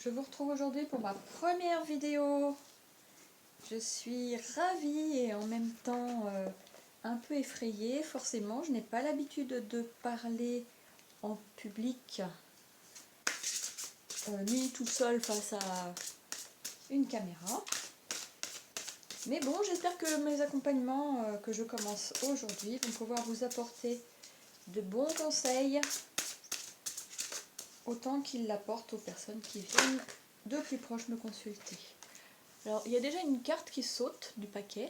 Je vous retrouve aujourd'hui pour ma première vidéo. Je suis ravie et en même temps un peu effrayée. Forcément, je n'ai pas l'habitude de parler en public, ni tout seul face à une caméra. Mais bon, j'espère que mes accompagnements que je commence aujourd'hui vont pouvoir vous apporter de bons conseils, autant qu'ils l'apportent aux personnes qui viennent de plus proche me consulter. Alors, il y a déjà une carte qui saute du paquet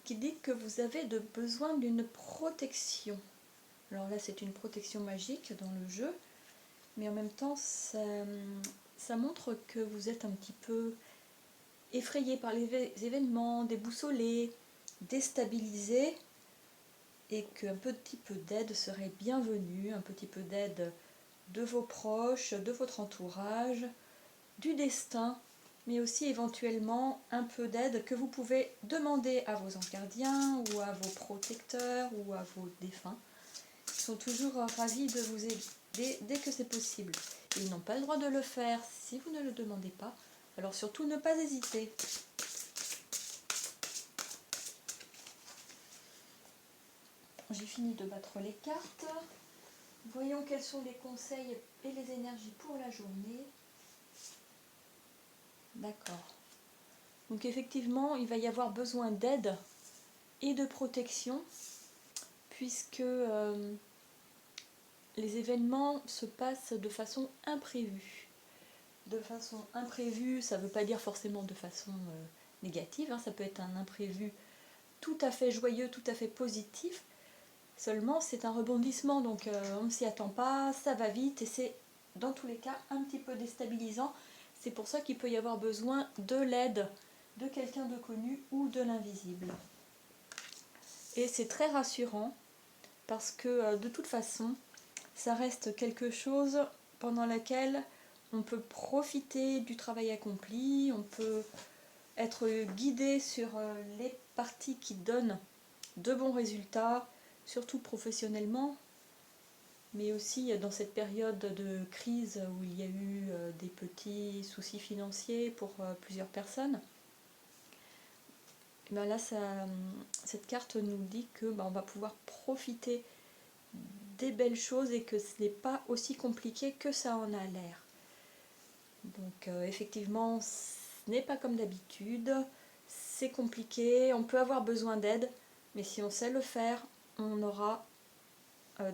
qui dit que vous avez besoin d'une protection. Alors là, c'est une protection magique dans le jeu, mais en même temps, ça montre que vous êtes un petit peu effrayé par les événements, déboussolé, déstabilisé, et qu'un petit peu d'aide serait bienvenue, un petit peu d'aide de vos proches, de votre entourage, du destin, mais aussi éventuellement un peu d'aide que vous pouvez demander à vos anges gardiens ou à vos protecteurs ou à vos défunts. Ils sont toujours ravis de vous aider dès que c'est possible. Et ils n'ont pas le droit de le faire si vous ne le demandez pas. Alors surtout ne pas hésiter. J'ai fini de battre les cartes. Voyons quels sont les conseils et les énergies pour la journée. D'accord. Donc effectivement, il va y avoir besoin d'aide et de protection, puisque les événements se passent de façon imprévue. De façon imprévue, ça ne veut pas dire forcément de façon négative, hein, ça peut être un imprévu tout à fait joyeux, tout à fait positif, seulement c'est un rebondissement, donc on ne s'y attend pas, ça va vite et c'est dans tous les cas un petit peu déstabilisant. C'est pour ça qu'il peut y avoir besoin de l'aide de quelqu'un de connu ou de l'invisible. Et c'est très rassurant parce que de toute façon, ça reste quelque chose pendant laquelle on peut profiter du travail accompli, on peut être guidé sur les parties qui donnent de bons résultats, surtout professionnellement, mais aussi dans cette période de crise où il y a eu des petits soucis financiers pour plusieurs personnes. Et bien là, cette carte nous dit que on va pouvoir profiter des belles choses et que ce n'est pas aussi compliqué que ça en a l'air. Donc effectivement, ce n'est pas comme d'habitude, c'est compliqué, on peut avoir besoin d'aide, mais si on sait le faire, on aura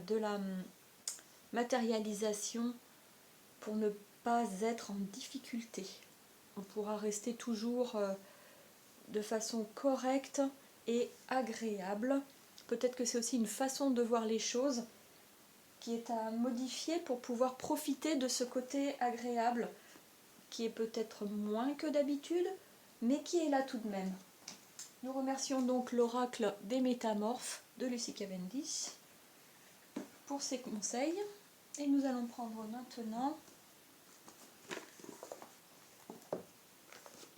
de la matérialisation pour ne pas être en difficulté. On pourra rester toujours de façon correcte et agréable. Peut-être que c'est aussi une façon de voir les choses qui est à modifier pour pouvoir profiter de ce côté agréable qui est peut-être moins que d'habitude, mais qui est là tout de même. Nous remercions donc l'oracle des métamorphes de Lucy Cavendish pour ses conseils. Et nous allons prendre maintenant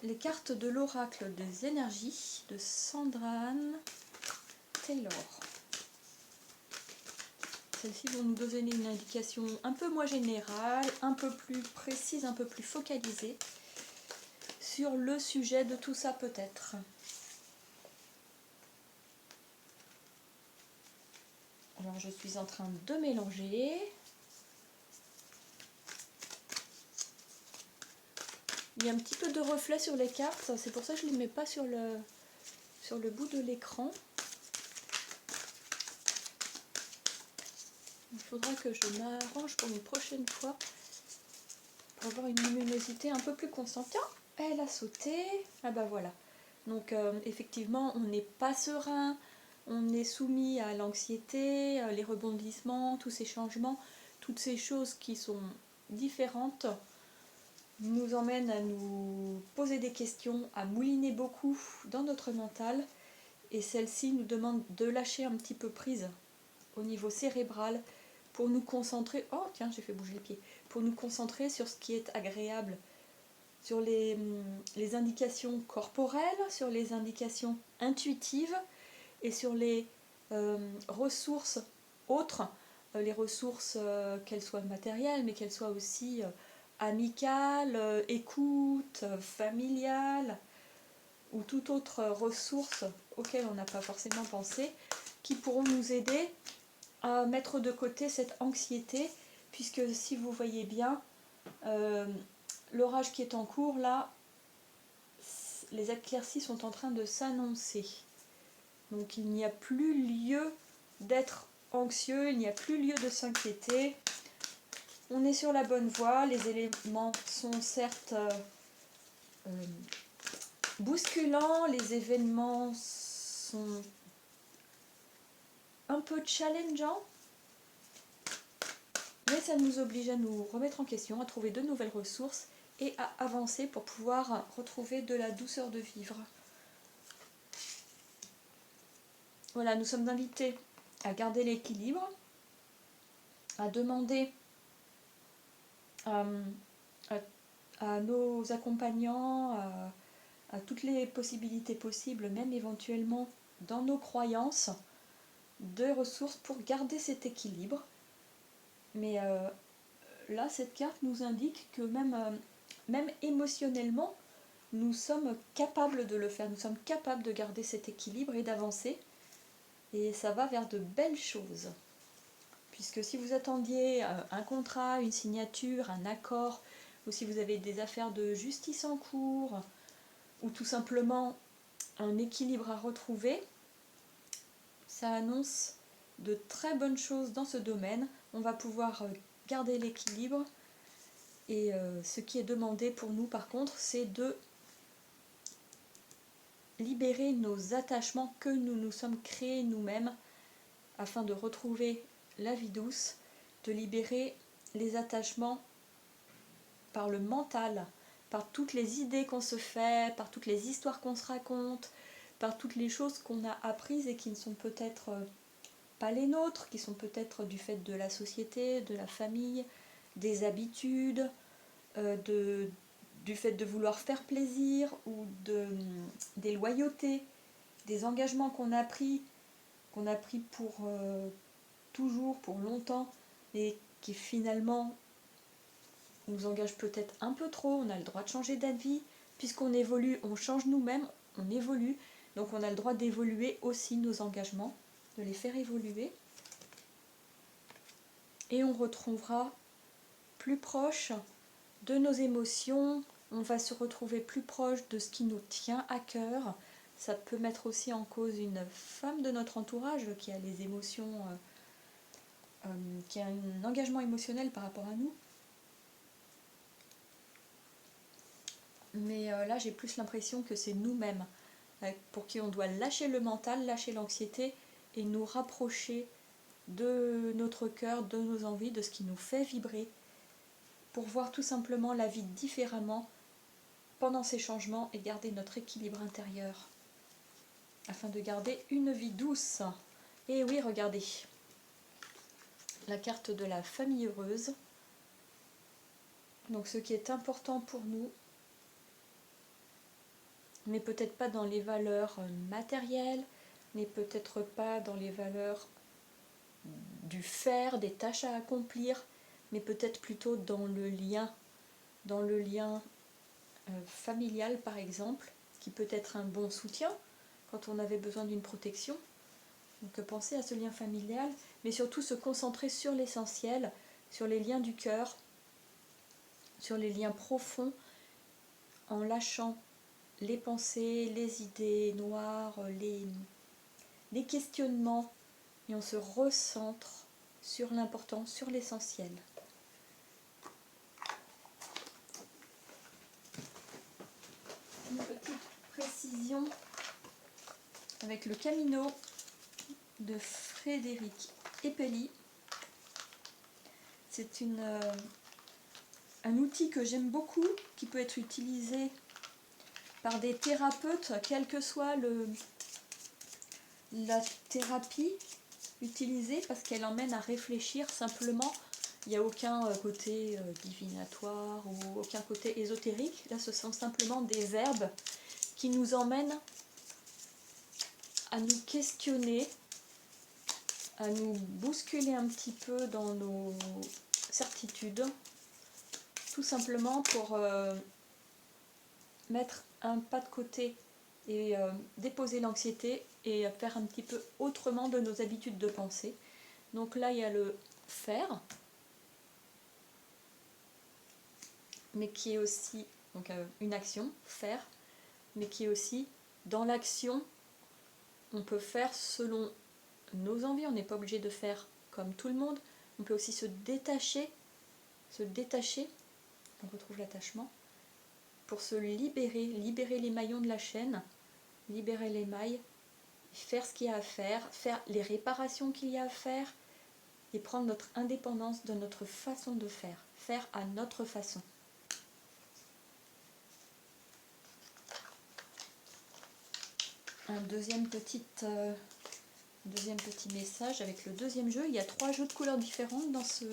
les cartes de l'oracle des énergies de Sandra Anne Taylor. Celles-ci vont nous donner une indication un peu moins générale, un peu plus précise, un peu plus focalisée sur le sujet de tout ça peut-être. Alors je suis en train de mélanger. Il y a un petit peu de reflet sur les cartes, c'est pour ça que je ne les mets pas sur le bout de l'écran. Il faudra que je m'arrange pour une prochaine fois pour avoir une luminosité un peu plus constante. Tiens, elle a sauté. Ah bah voilà. Donc effectivement, on n'est pas serein, on est soumis à l'anxiété, les rebondissements, tous ces changements, toutes ces choses qui sont différentes nous emmènent à nous poser des questions, à mouliner beaucoup dans notre mental. Et celle-ci nous demande de lâcher un petit peu prise au niveau cérébral pour nous concentrer, oh tiens j'ai fait bouger le pied, pour nous concentrer sur ce qui est agréable, sur les indications corporelles, sur les indications intuitives et sur les ressources autres les ressources, qu'elles soient matérielles, mais qu'elles soient aussi amicales, écoute, familiales, ou toute autre ressource auxquelles on n'a pas forcément pensé, qui pourront nous aider à mettre de côté cette anxiété, puisque si vous voyez bien, l'orage qui est en cours, là, les éclaircies sont en train de s'annoncer. Donc il n'y a plus lieu d'être anxieux, il n'y a plus lieu de s'inquiéter. On est sur la bonne voie, les éléments sont certes bousculants, les événements sont un peu challengeants, mais ça nous oblige à nous remettre en question, à trouver de nouvelles ressources et à avancer pour pouvoir retrouver de la douceur de vivre. Voilà, nous sommes invités à garder l'équilibre, à demander à nos accompagnants, à toutes les possibilités possibles, même éventuellement dans nos croyances, de ressources pour garder cet équilibre. Mais là, cette carte nous indique que même émotionnellement, nous sommes capables de le faire, nous sommes capables de garder cet équilibre et d'avancer. Et ça va vers de belles choses. Puisque si vous attendiez un contrat, une signature, un accord, ou si vous avez des affaires de justice en cours, ou tout simplement un équilibre à retrouver, ça annonce de très bonnes choses dans ce domaine. On va pouvoir garder l'équilibre. Et ce qui est demandé pour nous, par contre, c'est de libérer nos attachements que nous nous sommes créés nous-mêmes afin de retrouver la vie douce, de libérer les attachements par le mental, par toutes les idées qu'on se fait, par toutes les histoires qu'on se raconte, par toutes les choses qu'on a apprises et qui ne sont peut-être pas les nôtres, qui sont peut-être du fait de la société, de la famille, des habitudes, du fait de vouloir faire plaisir ou des loyautés, des engagements qu'on a pris pour toujours, pour longtemps, et qui finalement nous engagent peut-être un peu trop. On a le droit de changer d'avis, puisqu'on évolue, on change nous-mêmes, on évolue, donc on a le droit d'évoluer aussi nos engagements, de les faire évoluer, et on retrouvera plus proche de nos émotions, on va se retrouver plus proche de ce qui nous tient à cœur. Ça peut mettre aussi en cause une femme de notre entourage qui a les émotions, qui a un engagement émotionnel par rapport à nous. Mais là, j'ai plus l'impression que c'est nous-mêmes pour qui on doit lâcher le mental, lâcher l'anxiété et nous rapprocher de notre cœur, de nos envies, de ce qui nous fait vibrer, pour voir tout simplement la vie différemment pendant ces changements et garder notre équilibre intérieur, afin de garder une vie douce. Et oui, regardez, la carte de la famille heureuse. Donc ce qui est important pour nous, n'est peut-être pas dans les valeurs matérielles, n'est peut-être pas dans les valeurs du faire, des tâches à accomplir, mais peut-être plutôt dans le lien familial par exemple, qui peut être un bon soutien quand on avait besoin d'une protection. Donc penser à ce lien familial, mais surtout se concentrer sur l'essentiel, sur les liens du cœur, sur les liens profonds, en lâchant les pensées, les idées noires, les questionnements, et on se recentre sur l'important, sur l'essentiel. Une petite précision avec le Camino de Frédéric Epeli. C'est un outil que j'aime beaucoup, qui peut être utilisé par des thérapeutes, quelle que soit la thérapie utilisée, parce qu'elle emmène à réfléchir simplement. Il n'y a aucun côté divinatoire ou aucun côté ésotérique. Là, ce sont simplement des verbes qui nous emmènent à nous questionner à nous bousculer un petit peu dans nos certitudes, tout simplement pour mettre un pas de côté et déposer l'anxiété et faire un petit peu autrement de nos habitudes de pensée. Donc là, il y a le faire, mais qui est aussi donc, une action, faire, mais qui est aussi dans l'action, on peut faire selon nos envies, on n'est pas obligé de faire comme tout le monde, on peut aussi se détacher, on retrouve l'attachement, pour se libérer les maillons de la chaîne, libérer les mailles, faire ce qu'il y a à faire les réparations qu'il y a à faire, et prendre notre indépendance de notre façon de faire à notre façon. Un deuxième petit message avec le deuxième jeu. Il y a 3 jeux de couleurs différentes dans ce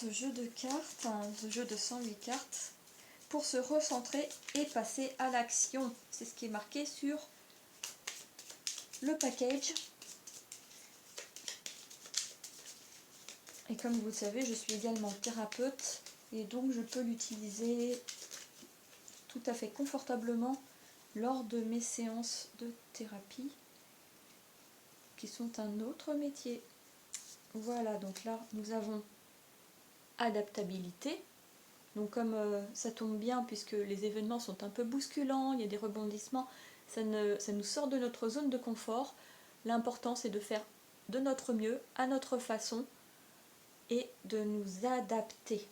jeu de cartes, ce jeu de 108 cartes, pour se recentrer et passer à l'action. C'est ce qui est marqué sur le package. Et comme vous le savez, je suis également thérapeute et donc je peux l'utiliser tout à fait confortablement lors de mes séances de thérapie, qui sont un autre métier. Voilà, donc là, nous avons adaptabilité. Donc comme ça tombe bien, puisque les événements sont un peu bousculants, il y a des rebondissements, ça nous sort de notre zone de confort. L'important, c'est de faire de notre mieux, à notre façon, et de nous adapter.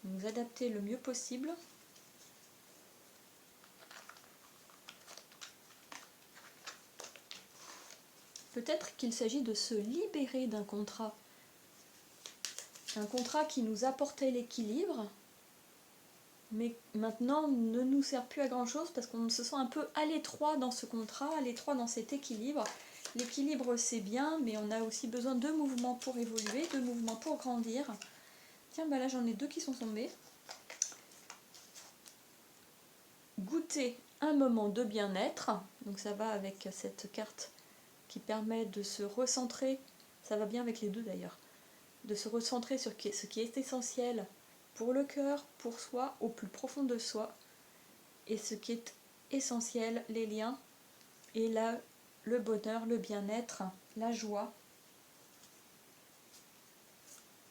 Nous adapter le mieux possible. Peut-être qu'il s'agit de se libérer d'un contrat. Un contrat qui nous apportait l'équilibre, mais maintenant ne nous sert plus à grand chose parce qu'on se sent un peu à l'étroit dans ce contrat, à l'étroit dans cet équilibre. L'équilibre c'est bien, mais on a aussi besoin de mouvements pour évoluer, de mouvements pour grandir. Tiens, bah là j'en ai 2 qui sont tombés. Goûter un moment de bien-être, donc ça va avec cette carte qui permet de se recentrer, ça va bien avec les deux d'ailleurs, de se recentrer sur ce qui est essentiel pour le cœur, pour soi, au plus profond de soi, et ce qui est essentiel, les liens, et là, le bonheur, le bien-être, la joie.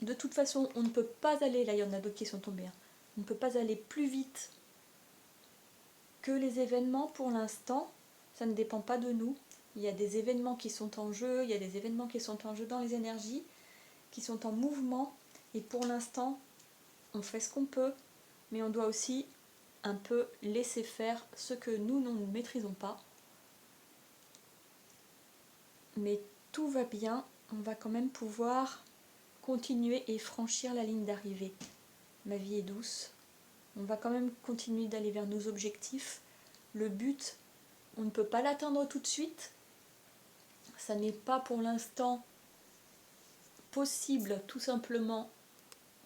De toute façon, on ne peut pas aller, là il y en a d'autres qui sont tombés, on ne peut pas aller plus vite que les événements pour l'instant, ça ne dépend pas de nous. Il y a des événements qui sont en jeu, il y a des événements qui sont en jeu dans les énergies, qui sont en mouvement, et pour l'instant, on fait ce qu'on peut, mais on doit aussi un peu laisser faire ce que nous ne maîtrisons pas. Mais tout va bien, on va quand même pouvoir continuer et franchir la ligne d'arrivée. Ma vie est douce, on va quand même continuer d'aller vers nos objectifs. Le but, on ne peut pas l'atteindre tout de suite, ça n'est pas pour l'instant possible tout simplement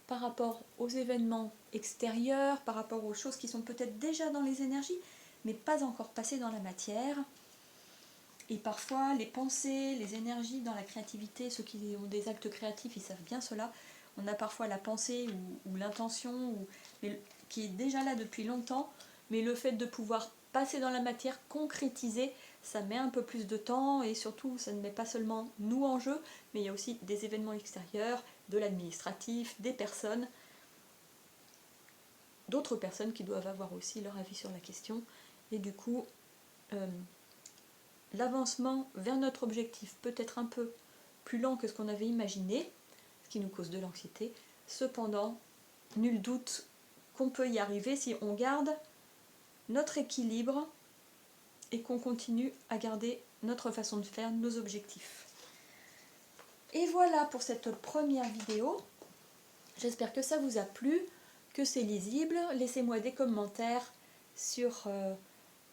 par rapport aux événements extérieurs, par rapport aux choses qui sont peut-être déjà dans les énergies, mais pas encore passées dans la matière. Et parfois, les pensées, les énergies dans la créativité, ceux qui ont des actes créatifs, ils savent bien cela. On a parfois la pensée ou l'intention qui est déjà là depuis longtemps, mais le fait de pouvoir passer dans la matière, concrétiser, ça met un peu plus de temps, et surtout, ça ne met pas seulement nous en jeu, mais il y a aussi des événements extérieurs, de l'administratif, des personnes, d'autres personnes qui doivent avoir aussi leur avis sur la question. Et du coup, l'avancement vers notre objectif peut être un peu plus lent que ce qu'on avait imaginé, ce qui nous cause de l'anxiété. Cependant, nul doute qu'on peut y arriver si on garde notre équilibre et qu'on continue à garder notre façon de faire, nos objectifs. Et voilà pour cette première vidéo. J'espère que ça vous a plu, que c'est lisible. Laissez-moi des commentaires sur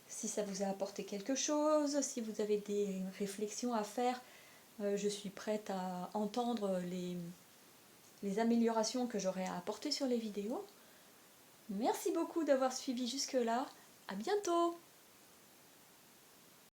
si ça vous a apporté quelque chose, si vous avez des réflexions à faire. Je suis prête à entendre les améliorations que j'aurai à apporter sur les vidéos. Merci beaucoup d'avoir suivi jusque-là. À bientôt!